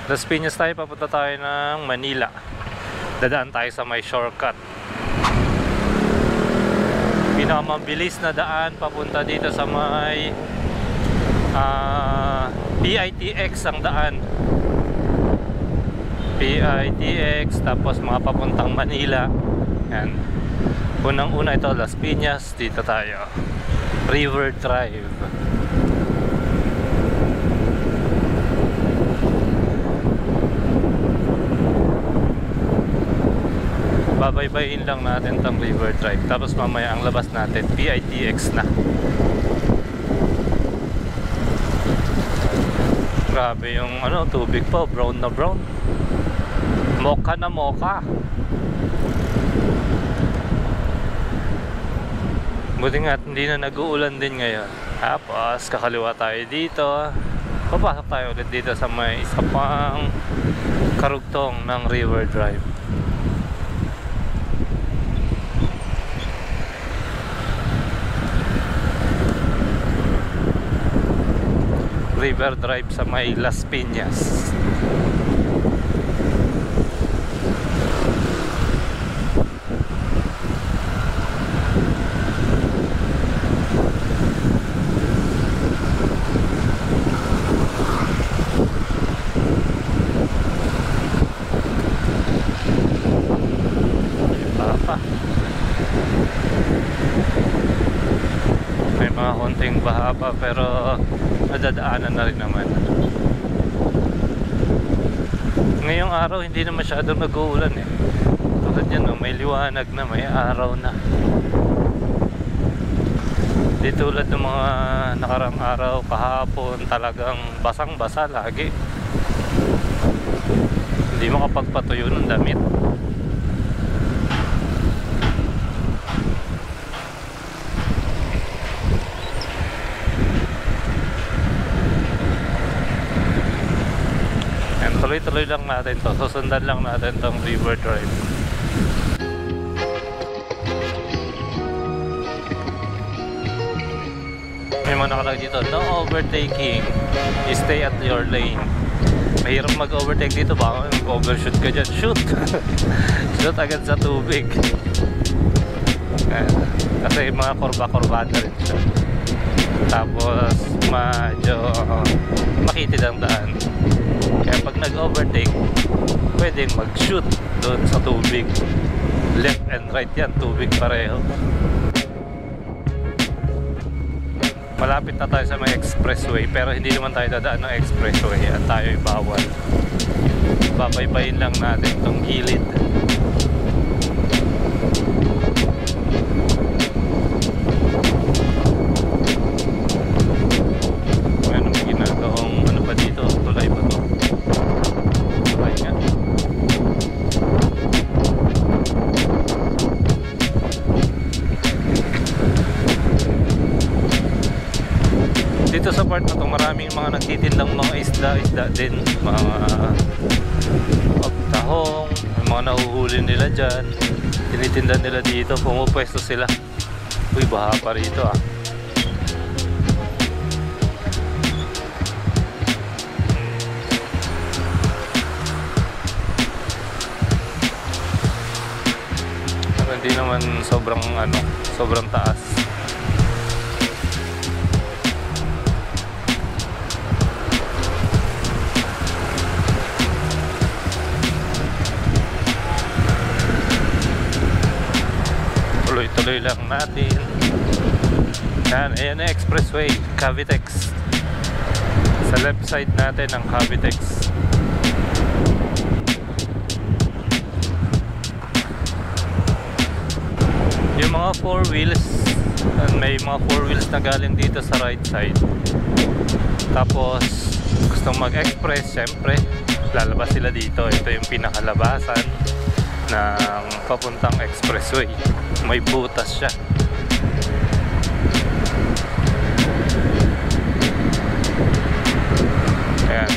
Las Piñas tayo, papunta tayo ng Manila. Dadaan tayo sa may shortcut. Pinakamabilis na daan papunta dito sa may PITX ang daan. PITX, tapos mga papuntang Manila. Yan. Unang-una ito, Las Piñas. Dito tayo. River Drive. Babaybayin lang natin tong River Drive. Tapos mamaya ang labas natin PITX na. Grabe yung ano, tubig pa, brown na brown. Mocha na mocha. Buti nga hindi na nag-uulan din ngayon. Tapos kakaliwa tayo dito. Papasok tayo ulit dito sa may isa pang karugtong ng River Drive. River Drive sa may Las Piñas. May mga konting baha pa pero nadadaanan na rin naman. Ngayong araw hindi na masyadong nag-uulan eh. Tulad yan, no, may liwanag na, may araw na. Di tulad ng mga nakarang araw, kahapon, talagang basang-basa lagi. Hindi makapagpatuyo ng damit. Tuloy-tuloy lang natin to. Susundan lang natin tong River Drive. May mga nakalagay dito, no overtaking, stay at your lane. Mahirap mag-overtake dito, baka mag-overshoot ka dyan. Shoot! Shoot agad sa tubig. Kasi mga kurba-kurbada rin siya. Tapos medyo makitid ang daan. Kaya pag nag-overtake, pwedeng mag-shoot doon sa tubig. Left and right yan, tubig pareho. Malapit na tayo sa may expressway, pero hindi naman tayo dadaan ng expressway at tayo ay bawal. Babaybayin lang natin itong gilid. Dito sa part na to, maraming mga nagtitindang mga isda din, mga tahong, mga nahuhuli nila dyan, tinitinda nila dito, pumupwesto sila. Uy, baha pa rito ah. Pero hindi naman sobrang taas. Tuloy-tuloy lang natin. Yan, ayan na expressway, Cavitex. Sa left side natin ang Cavitex. Yung mga 4 wheels, may mga 4 wheels na galing dito sa right side. Tapos gustong mag-express, syempre lalabas sila dito. Ito yung pinakalabasan ng papuntang expressway. May butas siya. Ayan.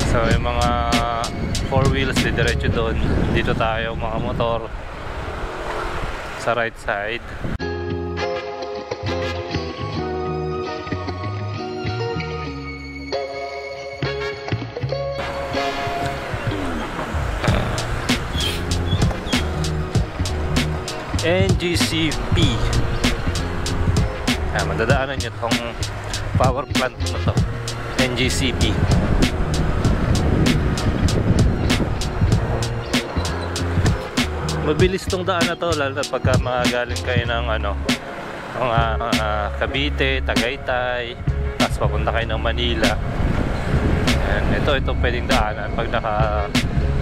So yung mga 4 wheels diretso doon. Dito tayo mga motor sa right side. NGCP. Madadaanan nyo tong power plant na to, NGCP. Mabilis tong daan na to, lalo na pagka magaling kayo ng Cavite, Tagaytay, tapos papunta kayo ng Manila. Ito pwedeng daanan pag naka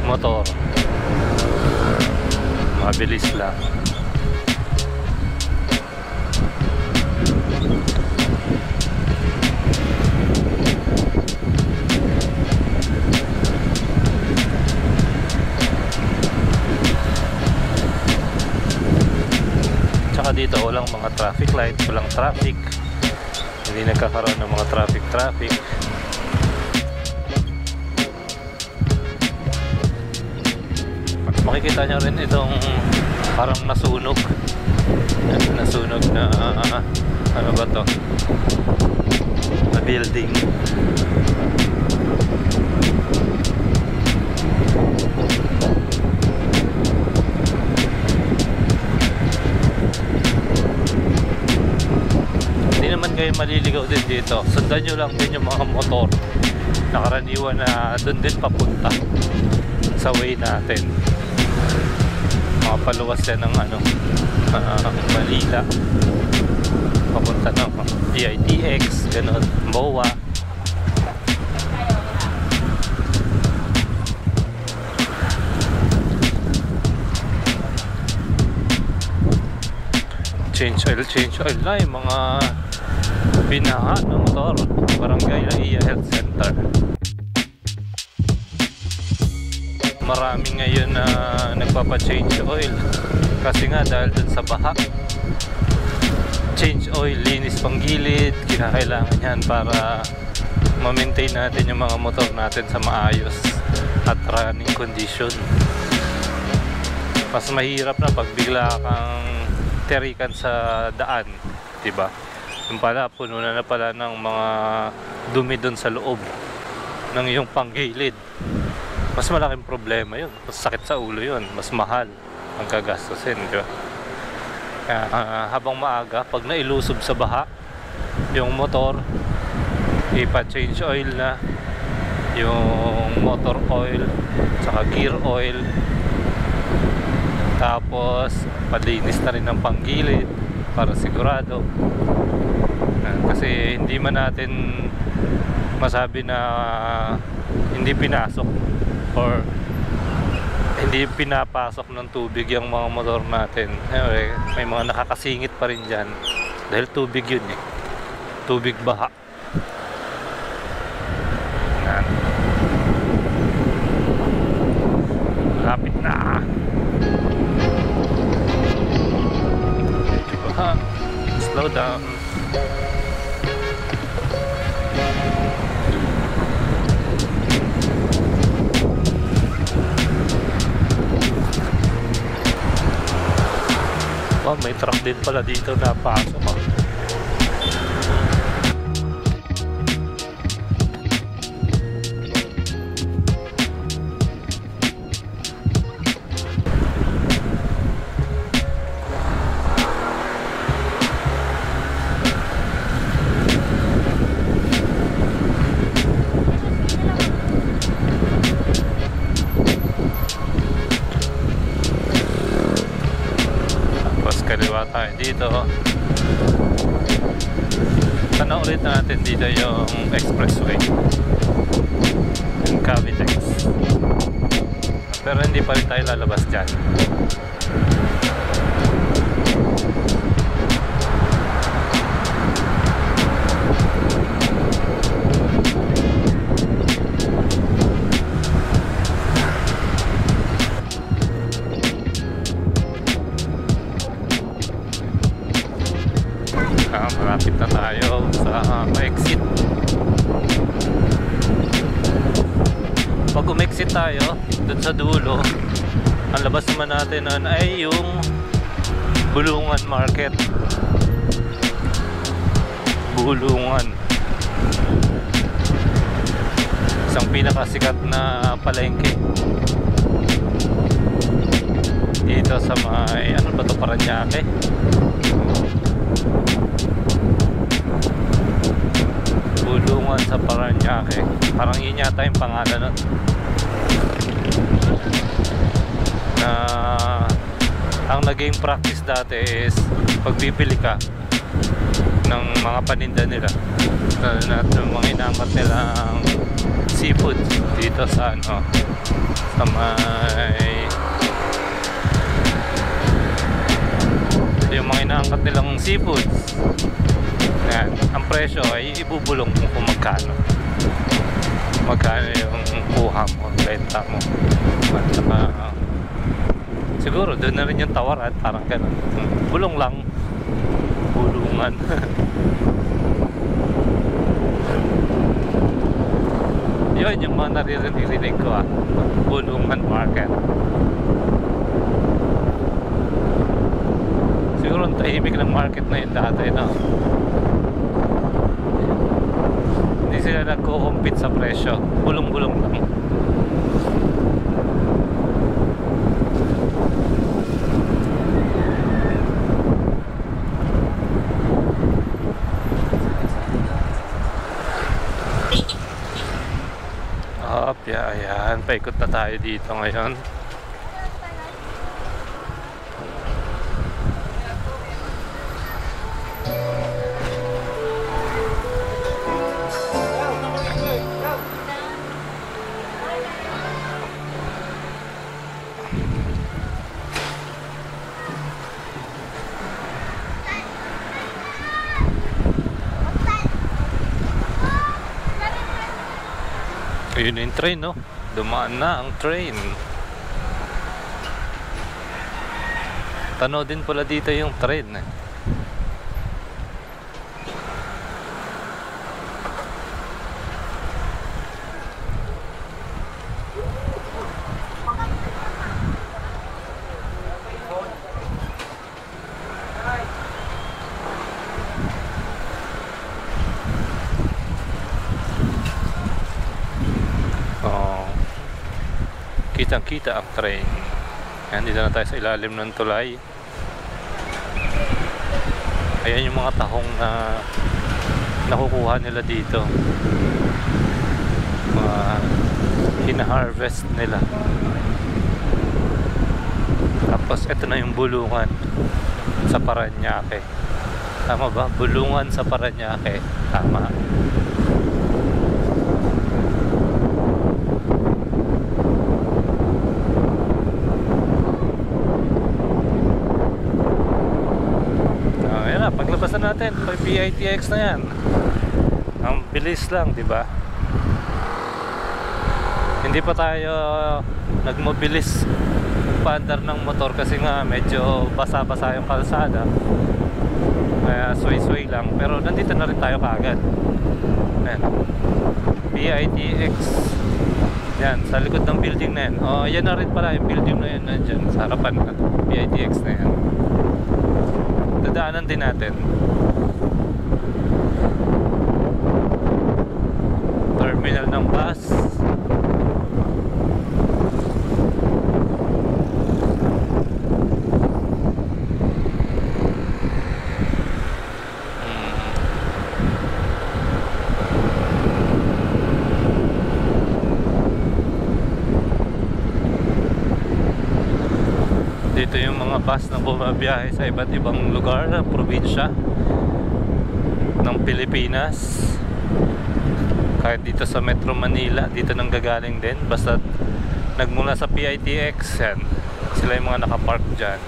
motor, mabilis lang. Tsaka dito walang mga traffic light, walang traffic, hindi nagkakaroon ng mga traffic. Makikita nyo rin itong parang nasunog na ano ba to, na building. Hindi naman kayo maliligaw din dito, sundan nyo lang din yung mga motor na karaniwan na dun din papunta sa way natin. Mga paluwas yan ng Manila papunta ng DITX, ganun, MOA. Change oil na yung mga binaha ng motor. Barangay Laia Health Center. Marami ngayon na nagpapa-change oil kasi nga dahil dun sa baha. Change oil, linis pang gilid, kinakailangan yan para ma-maintain natin yung mga motor natin sa maayos at running condition. Mas mahirap na pag bigla kang terikan sa daan, diba? Yung pala, puno na pala ng mga dumi dun sa loob ng iyong panggilid. Mas malaking problema yun, mas sakit sa ulo yun, mas mahal ang gagastusin, diba? Habang maaga, pag nailusob sa baha yung motor, ipa-change oil na yung motor oil saka gear oil, tapos palinis na rin ng panggilid para sigurado. Kasi hindi man natin masabi na hindi pinasok or hindi pinapasok ng tubig yung mga motor natin. Anyway, may mga nakakasingit pa rin dyan dahil tubig yun eh, tubig baha. Yan. Lapit na. Medyo baha, slow down. Oh, may truck din pala dito na pasok. Kaliwa tayo dito. Tanaw ulit natin dito yung expressway, yung Cavitex, pero hindi pa rin tayo lalabas dyan. Malapit na tayo sa exit. Pag umexit tayo dun sa dulo, ang labas naman natin nun ay yung Bulungan Market. Bulungan, isang pinakasikat na palengke dito sa may ano ba to, Parañaque. Bulungan sa Parañaque, parang yun yata yung pangalan nun. Na ang naging practice dati is pag bibili ka ng mga paninda nila na mga inaangkat nilang seafood dito sa ano, sa may yung mga inaangkat nilang seafood, yan, ang presyo ay ibubulong mo kung magkano yung kuha mo, benta mo, at saka siguro doon na rin yung tawaran, parang ganun. Bulong lang, bulungan. Yun yung mga naririnig ko, Bulungan Market. Siguro ang tahimik ng market na yun dati, no? Hindi sila nagko-compete sa presyo, bulong-bulong lang. Ayan, paikot na tayo dito ngayon. Ayun na yung train, no? Dumaan na ang train. Tanaw din pala dito yung train, eh. Kitang-kita ang train. Ayan, dito na tayo sa ilalim ng tulay. Ayan yung mga tahong na nakukuha nila dito. Mga hina-harvest nila. Tapos ito na yung bulungan sa Parañaque. Tama ba? Bulungan sa Parañaque. Tama. Paglabas na natin, may PITX na yan. Ang bilis lang, di ba? Hindi pa tayo nagmobilis paandar ng motor kasi nga medyo basa-basa yung kalsada. Kaya sway-sway lang. Pero nandito na rin tayo kaagad. Ayan. PITX. Yan, sa likod ng building na yan. Oh, yan na rin pala yung building na yan. Nandyan, sa harapan na. PITX na yan. Dadaanan din natin. Terminal ng bus. Dito yung mga bus na bumabiyahe sa iba't ibang lugar ng probinsya ng Pilipinas. Kahit dito sa Metro Manila, dito nang gagaling din. Basta nagmula sa PITX, yan. Sila yung mga nakapark dyan.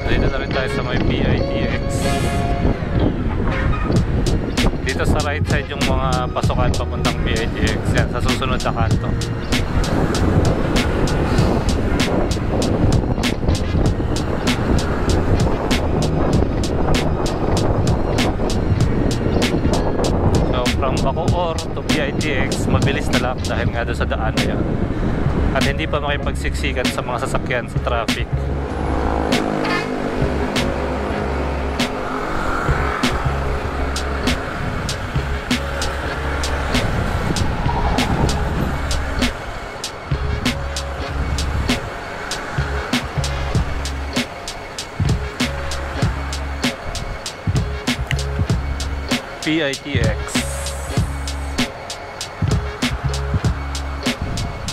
Dito na rin tayo sa may PITX. Dito sa right side yung mga pasukan papuntang PITX. Yan, sa susunod na kanto. So from Bacoor to PITX, mabilis na lang dahil nga doon sa daan na yan. At hindi pa makipagsiksikan sa mga sasakyan sa traffic. PITX.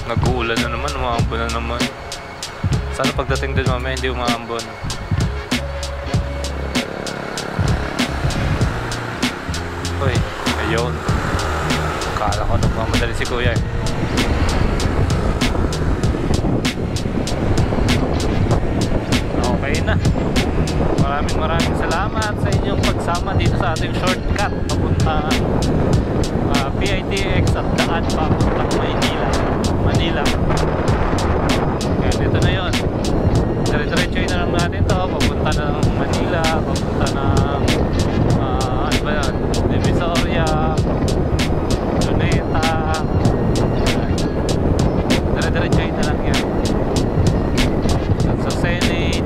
Nag-uulan na naman, umaambon na naman. Sana pagdating din mamaya hindi umaambon. Uy, ayun. Kala ko nagmamadali si kuya eh. Okay na. Maraming salamat sa inyong pagsama dito sa ating shortcut papunta PITX at daan papuntang Manila. Kaya dito na yun. Dire-diretso na lang natin to. Papunta ng Manila, papunta ng ano ba yan? Divisoria, Luneta. Dire-diretso na lang yan. At sa Senate.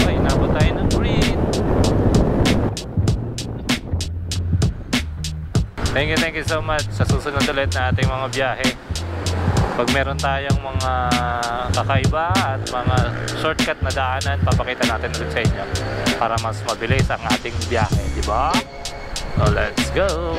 Ay, nabot tayo ng green. Thank you so much. Sa susunod ulit na ating mga biyahe, pag meron tayong mga kakaiba at mga shortcut na daanan, papakita natin ulit sa inyo para mas mabilis ang ating biyahe, di ba? So let's go!